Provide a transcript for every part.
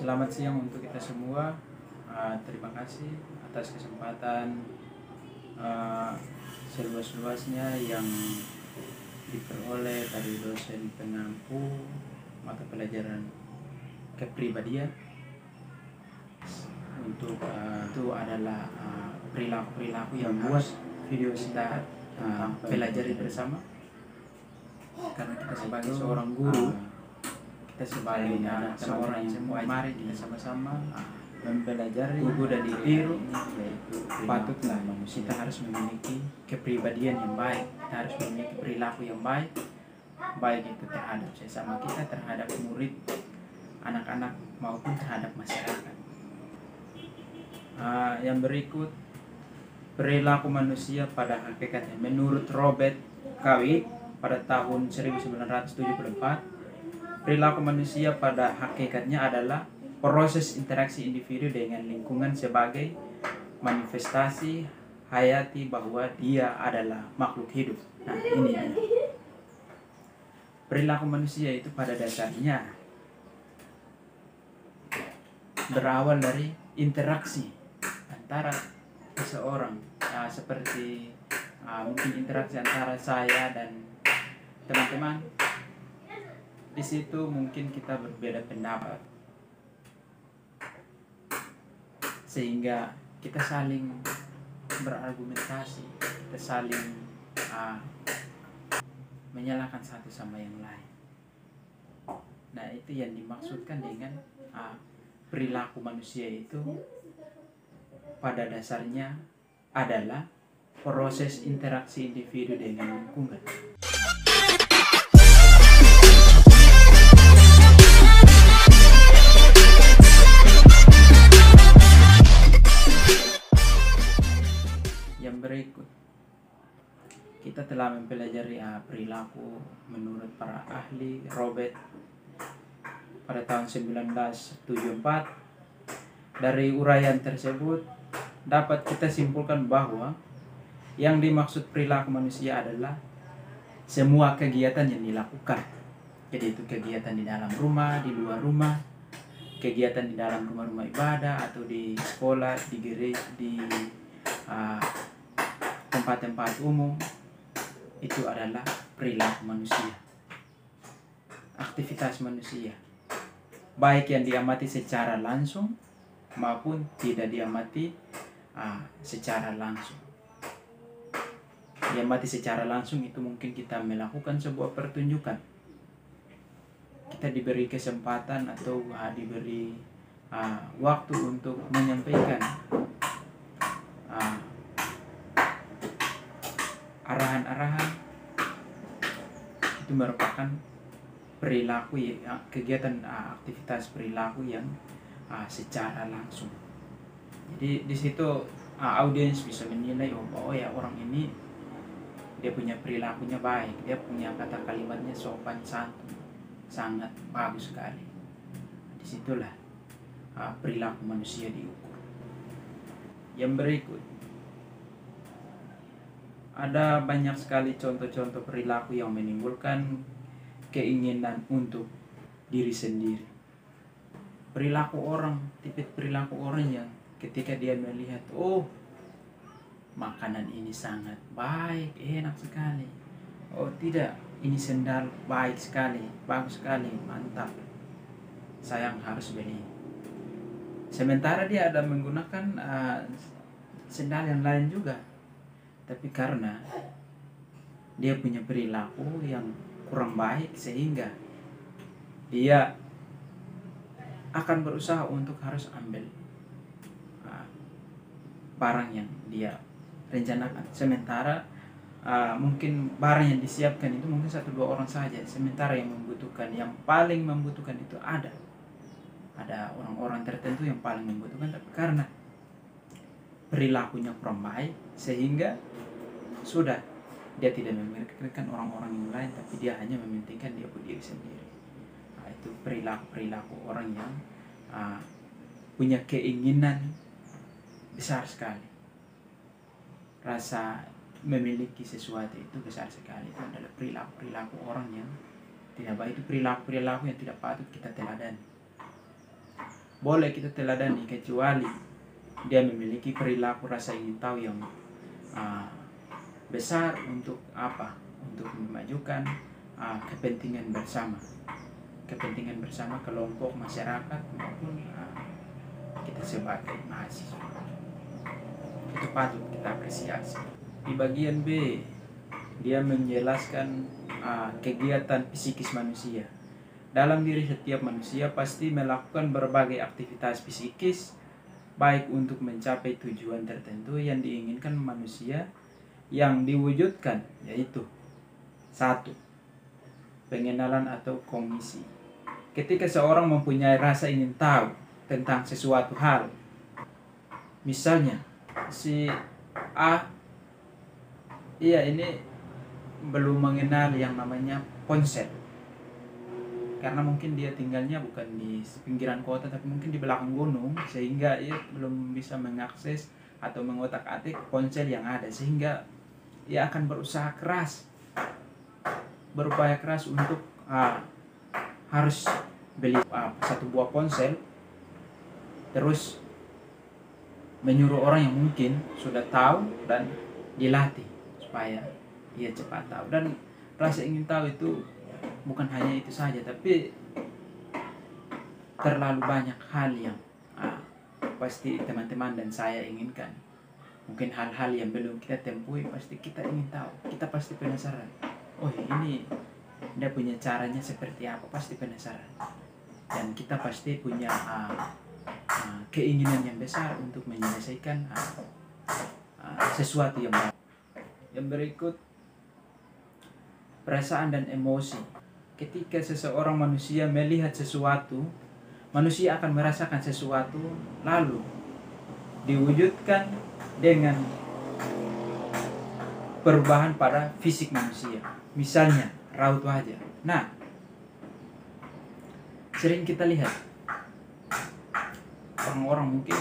Selamat siang untuk kita semua. Terima kasih atas kesempatan seluas-luasnya yang diperoleh dari dosen pengampu mata pelajaran kepribadian untuk itu adalah perilaku yang buat video kita pelajari bersama, karena kita sebagai seorang guru, kita sebagai seorang yang mari kita sama-sama mempelajari guru dan ditiru, yaitu patutlah kita harus memiliki kepribadian yang baik, kita harus memiliki perilaku yang baik, baik itu terhadap sesama kita, terhadap murid, anak-anak maupun terhadap masyarakat. Yang berikut, perilaku manusia pada hakikatnya menurut Robert Kawi pada tahun 1974, perilaku manusia pada hakikatnya adalah proses interaksi individu dengan lingkungan sebagai manifestasi hayati bahwa dia adalah makhluk hidup. Nah, ini perilaku manusia itu pada dasarnya berawal dari interaksi antara seseorang, seperti mungkin interaksi antara saya dan teman-teman. Di situ mungkin kita berbeda pendapat, sehingga kita saling berargumentasi, kita saling menyalahkan satu sama yang lain. Nah, itu yang dimaksudkan dengan perilaku manusia itu pada dasarnya adalah proses interaksi individu dengan lingkungan. Yang berikut, kita telah mempelajari perilaku menurut para ahli Robert pada tahun 1974. Dari uraian tersebut dapat kita simpulkan bahwa yang dimaksud perilaku manusia adalah semua kegiatan yang dilakukan. Jadi itu kegiatan di dalam rumah, di luar rumah, kegiatan di dalam rumah-rumah ibadah atau di sekolah, di gereja, di tempat-tempat umum, itu adalah perilaku manusia, aktivitas manusia, baik yang diamati secara langsung maupun tidak diamati secara langsung. Diamati secara langsung itu mungkin kita melakukan sebuah pertunjukan, kita diberi kesempatan atau diberi waktu untuk menyampaikan arahan-arahan. Itu merupakan perilaku kegiatan aktivitas perilaku yang secara langsung. Jadi di situ audiens bisa menilai ya orang ini dia punya perilakunya baik, dia punya kata kalimatnya sopan santun, sangat bagus sekali. Disitulah perilaku manusia diukur. Yang berikut, ada banyak sekali contoh-contoh perilaku yang menimbulkan keinginan untuk diri sendiri. Perilaku orang, tipe perilaku orang yang ketika dia melihat, makanan ini sangat baik, enak sekali. Oh tidak, ini sendal baik sekali, bagus sekali, mantap, saya harus beli. Sementara dia ada menggunakan sendal yang lain juga, tapi karena dia punya perilaku yang kurang baik, sehingga dia akan berusaha untuk harus ambil barang yang dia rencanakan. Sementara mungkin barang yang disiapkan itu mungkin 1-2 orang saja, sementara yang membutuhkan, yang paling membutuhkan itu ada orang-orang tertentu yang paling membutuhkan, tapi karena perilakunya kurang baik, sehingga sudah dia tidak memikirkan orang-orang yang lain, tapi dia hanya mementingkan dia diri sendiri. Itu perilaku orang yang punya keinginan besar sekali, rasa memiliki sesuatu itu besar sekali. Itu adalah perilaku orang yang tidak baik, itu perilaku yang tidak patut kita teladani. boleh kita teladani, kecuali dia memiliki perilaku rasa ingin tahu yang besar untuk apa? Untuk memajukan kepentingan bersama kelompok masyarakat maupun kita sebagai mahasiswa. Itu patut kita apresiasi. Di bagian B, dia menjelaskan kegiatan psikis manusia. Dalam diri setiap manusia pasti melakukan berbagai aktivitas psikis, baik untuk mencapai tujuan tertentu yang diinginkan manusia, yang diwujudkan yaitu 1. Pengenalan atau kognisi. Ketika seorang mempunyai rasa ingin tahu tentang sesuatu hal, misalnya si A, ini belum mengenal yang namanya ponsel, karena mungkin dia tinggalnya bukan di pinggiran kota tapi mungkin di belakang gunung, sehingga ia belum bisa mengakses atau mengotak-atik ponsel yang ada, sehingga ia akan berupaya keras untuk harus beli satu buah ponsel, terus menyuruh orang yang mungkin sudah tahu dan dilatih supaya ia cepat tahu. Dan rasa ingin tahu itu bukan hanya itu saja, tapi terlalu banyak hal yang pasti teman-teman dan saya inginkan. Mungkin hal-hal yang belum kita temui pasti kita ingin tahu, kita pasti penasaran. Oh ini dia punya caranya seperti apa, pasti penasaran. Dan kita pasti punya keinginan yang besar untuk menyelesaikan sesuatu yang baru. Yang berikut, perasaan dan emosi. Ketika seseorang manusia melihat sesuatu, manusia akan merasakan sesuatu, lalu diwujudkan dengan perubahan pada fisik manusia. Misalnya raut wajah. Nah, sering kita lihat orang-orang mungkin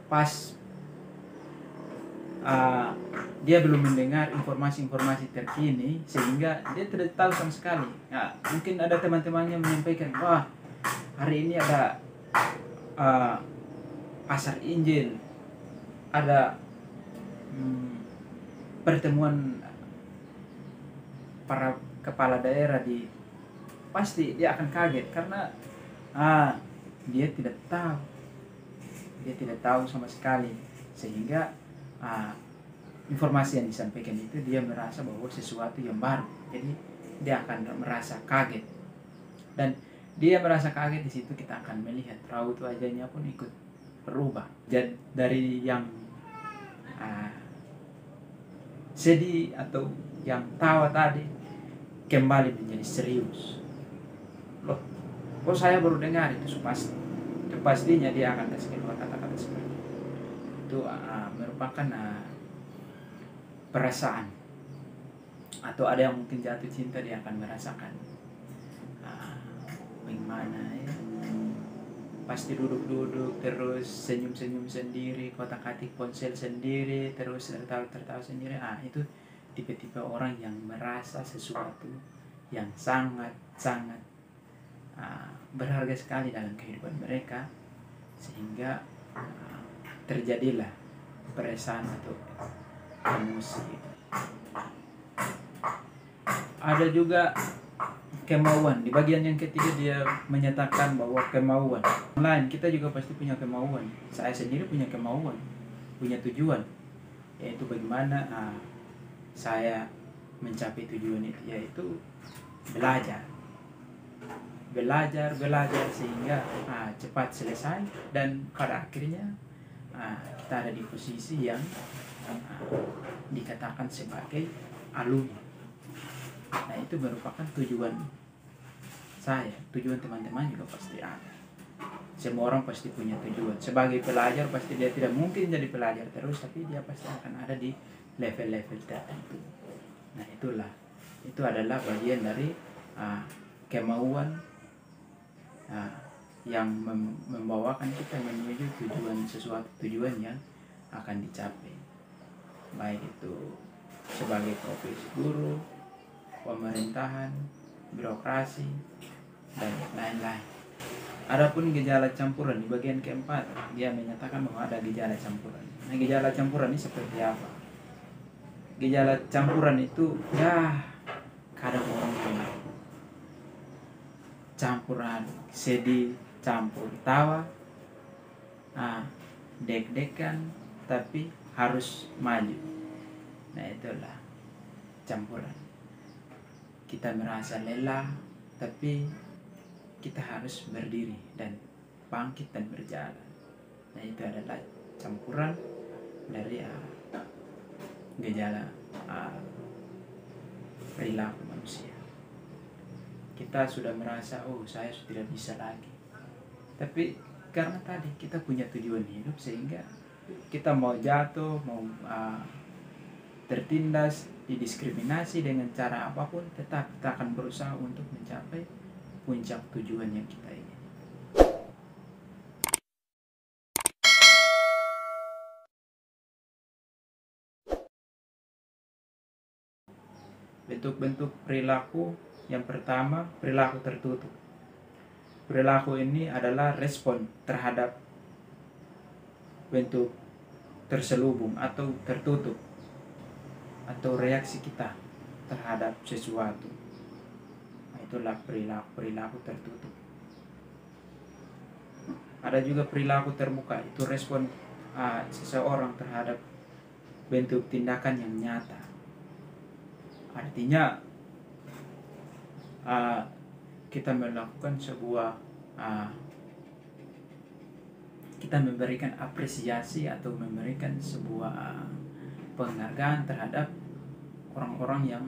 pas dia belum mendengar informasi-informasi terkini, sehingga dia tidak tahu sama sekali. Mungkin ada teman-temannya menyampaikan, wah hari ini ada pasar Injil, ada pertemuan para kepala daerah pasti dia akan kaget karena dia tidak tahu sama sekali, sehingga informasi yang disampaikan itu dia merasa bahwa sesuatu yang baru, jadi dia akan merasa kaget. Dan dia merasa kaget, di situ kita akan melihat raut wajahnya pun ikut berubah. Jadi dari yang sedih atau yang tawa tadi kembali menjadi serius. Loh, kok saya baru dengar itu pasti. Itu pastinya dia akan kasih keluar kata-kata seperti itu. Merupakan perasaan. Atau ada yang mungkin jatuh cinta, dia akan merasakan bagaimana ya, pasti duduk-duduk terus senyum-senyum sendiri, kotak-atik ponsel sendiri, terus tertawa sendiri. Itu tipe-tipe orang yang merasa sesuatu yang sangat-sangat berharga sekali dalam kehidupan mereka, sehingga terjadilah perasaan atau emosi. Ada juga kemauan. Di bagian yang ketiga dia menyatakan bahwa kemauan lain, kita juga pasti punya kemauan. Saya sendiri punya kemauan, punya tujuan, yaitu bagaimana saya mencapai tujuan itu, yaitu belajar sehingga cepat selesai, dan pada akhirnya kita ada di posisi yang dikatakan sebagai alumni. Nah, itu merupakan tujuan saya, tujuan teman-teman juga pasti ada. Semua orang pasti punya tujuan. Sebagai pelajar pasti dia tidak mungkin jadi pelajar terus, tapi dia pasti akan ada di level-level tertentu. Nah, itu adalah bagian dari kemauan yang membawakan kita menuju sesuatu tujuan yang akan dicapai, baik itu sebagai profesi guru, pemerintahan, birokrasi, dan lain-lain. Adapun gejala campuran di bagian keempat, dia menyatakan bahwa ada gejala campuran. Nah, gejala campuran ini seperti apa? Gejala campuran itu ya kadang orang punya campuran sedih, campur tawa, deg-degan, tapi harus maju. Nah, itulah campuran. Kita merasa lelah, tapi kita harus berdiri dan bangkit dan berjalan. Nah, itu adalah campuran dari gejala perilaku manusia. Kita sudah merasa, oh saya sudah tidak bisa lagi. Tapi karena tadi kita punya tujuan hidup, sehingga kita mau jatuh, mau tertindas, didiskriminasi dengan cara apapun, tetap kita akan berusaha untuk mencapai puncak tujuan yang kita ingin. Bentuk-bentuk perilaku yang pertama, perilaku tertutup. Perilaku ini adalah respon terhadap bentuk terselubung atau tertutup, atau reaksi kita terhadap sesuatu. Nah, itulah perilaku tertutup. Ada juga perilaku terbuka, itu respon seseorang terhadap bentuk tindakan yang nyata. Artinya kita melakukan sebuah kita memberikan apresiasi atau memberikan sebuah penghargaan terhadap orang-orang yang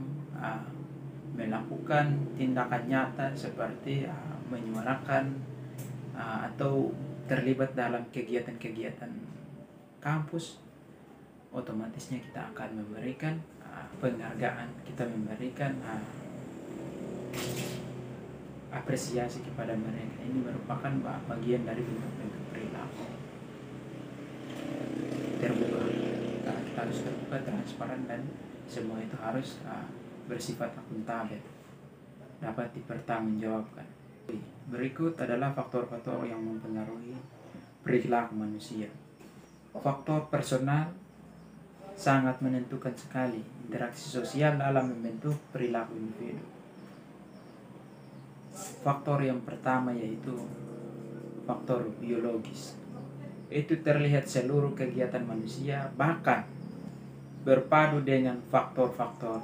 melakukan tindakan nyata seperti menyuarakan atau terlibat dalam kegiatan-kegiatan kampus. Otomatisnya kita akan memberikan penghargaan, kita memberikan apresiasi kepada mereka. Ini merupakan bagian dari bentuk-bentuk perilaku terbuka. Karena kita harus terbuka, transparan, dan semua itu harus bersifat akuntabel, dapat dipertanggungjawabkan. Berikut adalah faktor-faktor yang mempengaruhi perilaku manusia. Faktor personal sangat menentukan sekali. Interaksi sosial dalam membentuk perilaku individu. Faktor yang pertama yaitu faktor biologis. Itu terlihat seluruh kegiatan manusia, bahkan berpadu dengan faktor-faktor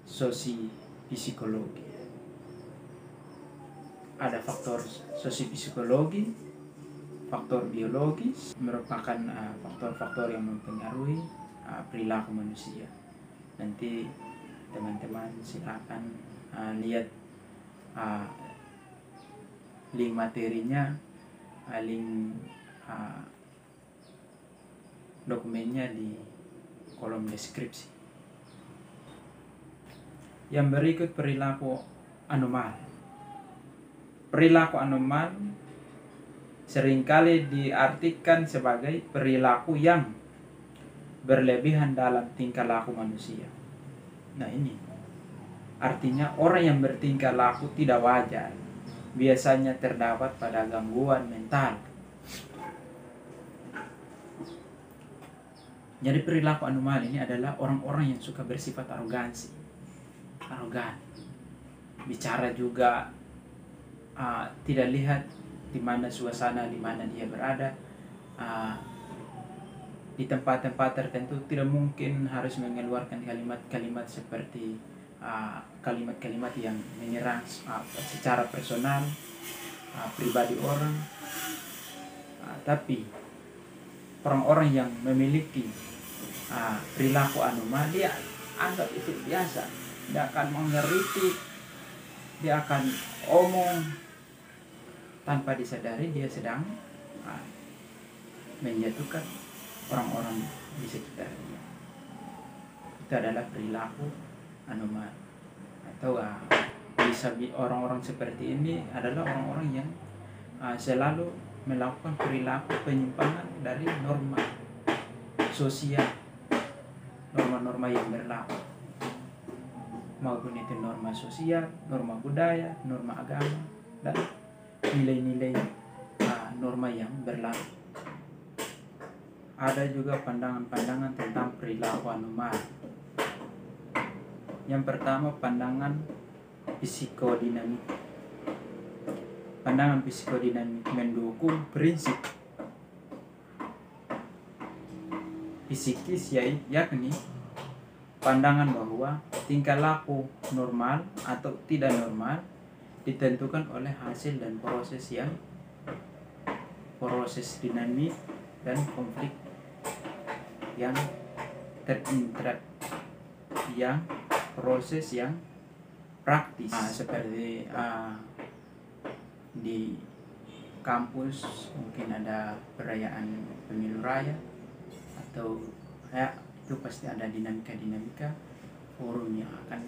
sosiopsikologi. Ada faktor sosiopsikologi, faktor biologis, merupakan faktor-faktor yang mempengaruhi perilaku manusia. Nanti teman-teman silakan lihat link materinya, link dokumennya di kolom deskripsi. Yang berikut perilaku anomali. Perilaku anomali seringkali diartikan sebagai perilaku yang berlebihan dalam tingkah laku manusia. Nah, ini artinya orang yang bertingkah laku tidak wajar biasanya terdapat pada gangguan mental. Jadi perilaku anomali ini adalah orang-orang yang suka bersifat arogan, bicara juga tidak lihat di mana suasana, di mana dia berada. Di tempat-tempat tertentu tidak mungkin harus mengeluarkan kalimat-kalimat seperti kalimat-kalimat yang menyerang secara personal pribadi orang. Tapi orang-orang yang memiliki perilaku anomali, dia anggap itu biasa. Dia akan mengeritik, dia akan omong tanpa disadari dia sedang menjatuhkan orang-orang di sekitarnya. Itu adalah perilaku anomali. Atau bisa orang-orang seperti ini adalah orang-orang yang selalu melakukan perilaku penyimpangan dari norma sosial, norma-norma yang berlaku. maupun itu norma sosial, norma budaya, norma agama, dan nilai-nilai norma yang berlaku. Ada juga pandangan-pandangan tentang perilaku anomali. Yang pertama, pandangan psikodinamik. Pandangan psikodinamik mendukung prinsip psikis, yakni pandangan bahwa tingkah laku normal atau tidak normal ditentukan oleh hasil dan proses dinamik dan konflik yang proses yang praktis, seperti di kampus mungkin ada perayaan pemilu raya, atau itu pasti ada dinamika forum yang akan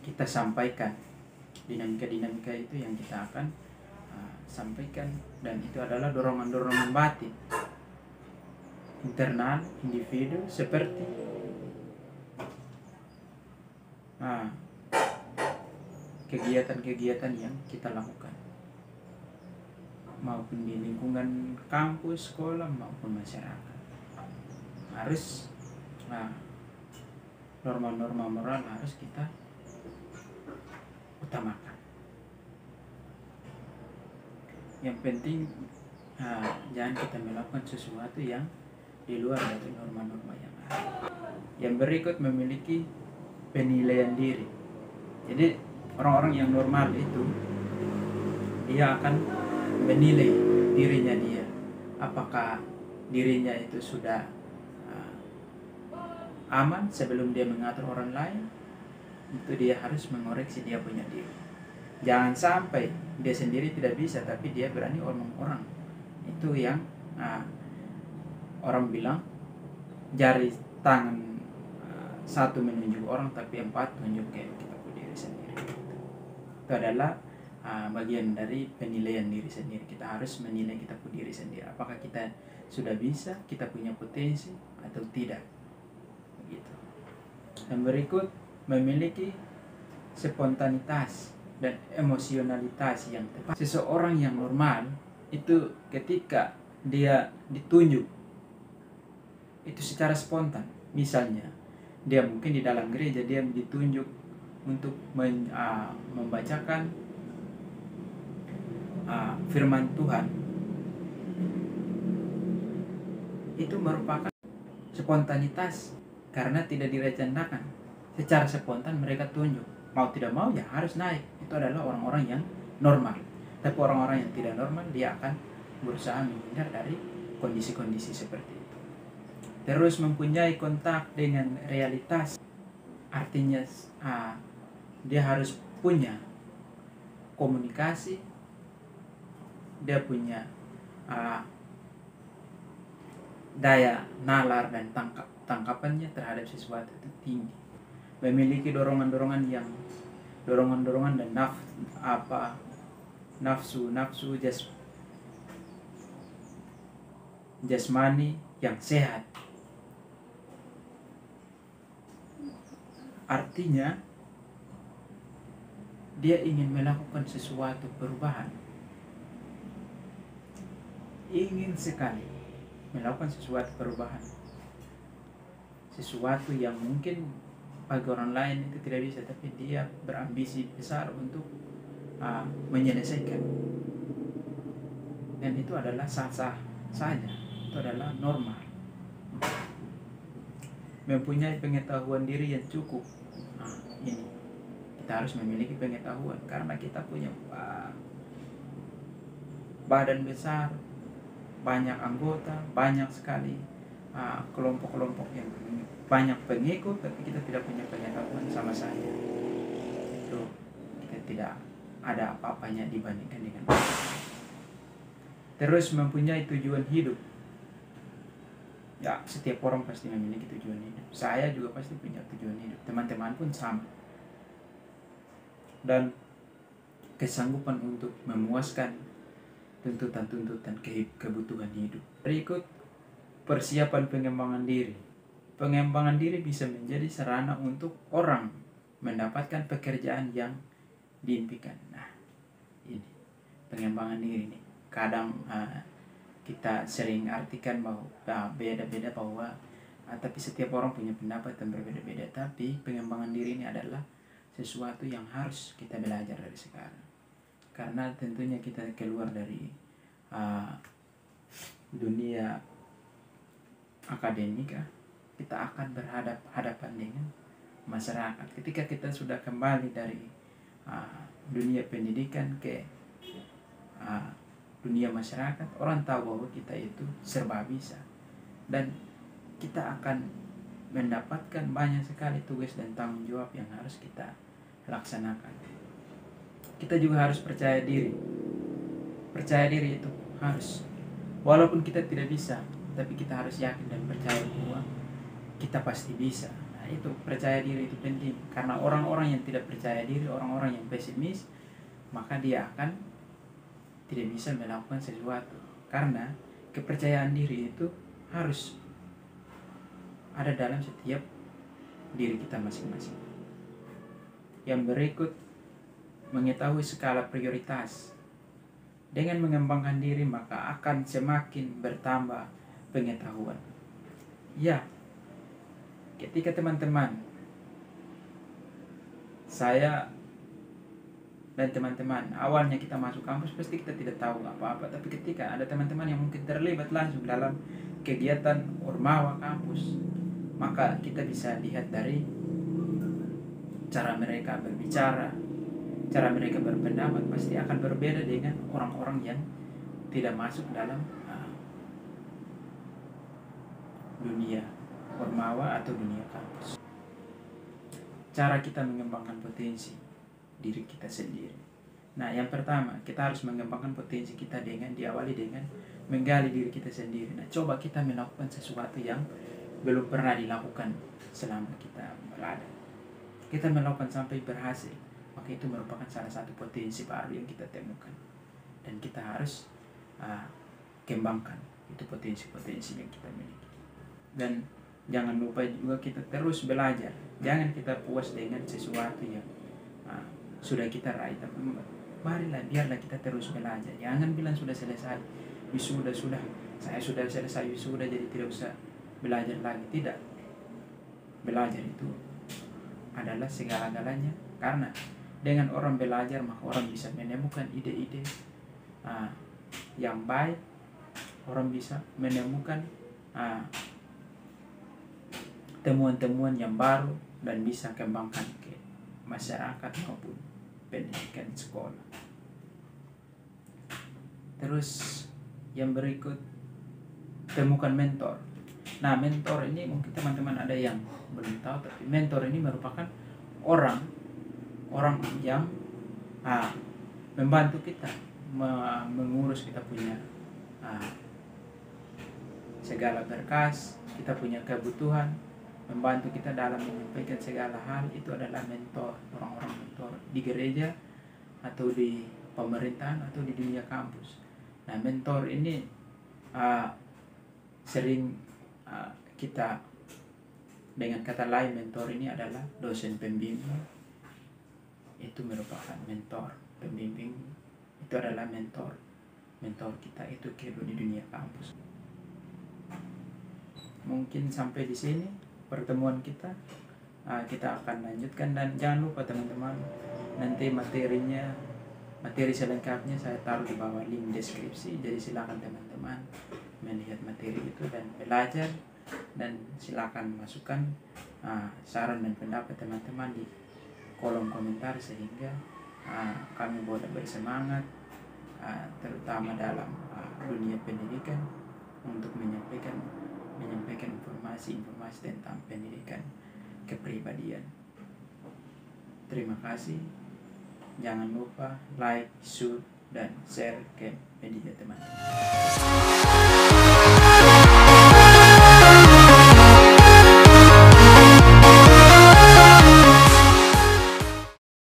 kita sampaikan. Dinamika itu yang kita akan sampaikan, dan itu adalah dorongan-dorongan batin internal individu, seperti kegiatan-kegiatan yang kita lakukan, maupun di lingkungan kampus, sekolah, maupun masyarakat. Harus norma-norma moral harus kita utamakan. Yang penting jangan kita melakukan sesuatu yang di luar dari norma-norma yang ada. Yang berikut memiliki penilaian diri. Jadi orang-orang yang normal itu dia akan menilai dirinya dia, apakah dirinya itu sudah aman sebelum dia mengatur orang lain. Itu dia harus mengoreksi dia punya diri. Jangan sampai dia sendiri tidak bisa tapi dia berani omong orang. Itu yang orang bilang jari tangan satu menunjuk orang tapi 4 tunjuk ke kita diri sendiri. Itu adalah bagian dari penilaian diri sendiri. Kita harus menilai kita diri sendiri, apakah kita sudah bisa, kita punya potensi atau tidak. Begitu. Yang berikut memiliki spontanitas dan emosionalitas yang tepat. Seseorang yang normal itu ketika dia ditunjuk itu secara spontan. Misalnya dia mungkin di dalam gereja dia ditunjuk untuk membacakan firman Tuhan. Itu merupakan spontanitas karena tidak direncanakan. Secara spontan mereka tunjuk, mau tidak mau ya harus naik. Itu adalah orang-orang yang normal. Tapi orang-orang yang tidak normal dia akan berusaha menghindar dari kondisi-kondisi seperti itu. Terus mempunyai kontak dengan realitas, artinya dia harus punya komunikasi, dia punya daya nalar dan tangkapannya terhadap sesuatu itu tinggi. Memiliki dorongan-dorongan dan nafsu jasmani yang sehat. Artinya dia ingin melakukan sesuatu perubahan, ingin sekali melakukan sesuatu perubahan, sesuatu yang mungkin bagi orang lain itu tidak bisa, tapi dia berambisi besar untuk menyelesaikan. Dan itu adalah sah-sah saja, itu adalah normal. Mempunyai pengetahuan diri yang cukup. Ini kita harus memiliki pengetahuan karena kita punya badan besar, banyak anggota, banyak sekali kelompok-kelompok yang banyak pengikut, tapi kita tidak punya pengetahuan sama saja. Itu kita tidak ada apa-apanya dibandingkan dengan mereka. Terus mempunyai tujuan hidup. Ya, setiap orang pasti memiliki tujuan hidup. Saya juga pasti punya tujuan hidup. Teman-teman pun sama. Dan kesanggupan untuk memuaskan tuntutan-tuntutan kebutuhan hidup. Berikut persiapan pengembangan diri. Pengembangan diri bisa menjadi sarana untuk orang mendapatkan pekerjaan yang diimpikan. Nah, ini pengembangan diri ini. Kadang kita sering artikan bahwa beda-beda bahwa tapi setiap orang punya pendapat yang berbeda-beda. Tapi pengembangan diri ini adalah sesuatu yang harus kita belajar dari sekarang. Karena tentunya kita keluar dari dunia akademika, kita akan berhadapan dengan masyarakat. Ketika kita sudah kembali dari dunia pendidikan ke dunia masyarakat, orang tahu bahwa kita itu serba bisa, dan kita akan mendapatkan banyak sekali tugas dan tanggung jawab yang harus kita laksanakan. Kita juga harus percaya diri. Percaya diri itu harus, walaupun kita tidak bisa, tapi kita harus yakin dan percaya bahwa kita pasti bisa. Nah, itu percaya diri itu penting, karena orang-orang yang tidak percaya diri, orang-orang yang pesimis, maka dia akan tidak bisa melakukan sesuatu. Karena kepercayaan diri itu harus ada dalam setiap diri kita masing-masing. Yang berikut, mengetahui skala prioritas. Dengan mengembangkan diri maka akan semakin bertambah pengetahuan. Ya, ketika teman-teman, saya dan teman-teman, awalnya kita masuk kampus pasti kita tidak tahu apa-apa, tapi ketika ada teman-teman yang mungkin terlibat langsung dalam kegiatan ormawa kampus, maka kita bisa lihat dari cara mereka berbicara, cara mereka berpendapat pasti akan berbeda dengan orang-orang yang tidak masuk dalam dunia ormawa atau dunia kampus. Cara kita mengembangkan potensi diri kita sendiri. Nah, yang pertama, kita harus mengembangkan potensi kita dengan diawali dengan menggali diri kita sendiri. Nah, coba kita melakukan sesuatu yang belum pernah dilakukan selama kita berada. Kita melakukan sampai berhasil, maka itu merupakan salah satu potensi baru yang kita temukan. Dan kita harus kembangkan itu potensi-potensi yang kita miliki. Dan jangan lupa juga kita terus belajar. Jangan kita puas dengan sesuatu yang sudah kita raih. Marilah, biarlah kita terus belajar. Jangan bilang sudah selesai wisuda, saya sudah selesai wisuda jadi tidak usah belajar lagi. Tidak. Belajar itu adalah segala-galanya, karena dengan orang belajar maka orang bisa menemukan ide-ide yang baik, orang bisa menemukan temuan-temuan yang baru dan bisa kembangkan ke masyarakat maupun pendidikan sekolah. Terus yang berikut, temukan mentor. Nah, mentor ini mungkin teman-teman ada yang belum tahu, tapi mentor ini merupakan orang yang membantu kita mengurus kita punya segala berkas, kita punya kebutuhan, membantu kita dalam menyampaikan segala hal. Itu adalah mentor, orang-orang mentor di gereja atau di pemerintahan atau di dunia kampus. Nah, mentor ini sering kita dengan kata lain, mentor ini adalah dosen pembimbing. Itu merupakan mentor, pembimbing itu adalah mentor kita itu di dunia kampus. Mungkin sampai di sini pertemuan kita. Kita akan lanjutkan, dan jangan lupa teman-teman, nanti materi selengkapnya saya taruh di bawah link deskripsi. Jadi silakan teman-teman melihat materi itu dan belajar, dan silakan masukkan saran dan pendapat teman-teman di kolom komentar sehingga kami boleh bersemangat terutama dalam dunia pendidikan untuk menyampaikan informasi-informasi tentang pendidikan kepribadian. Terima kasih. Jangan lupa like, dan share ke media teman-teman.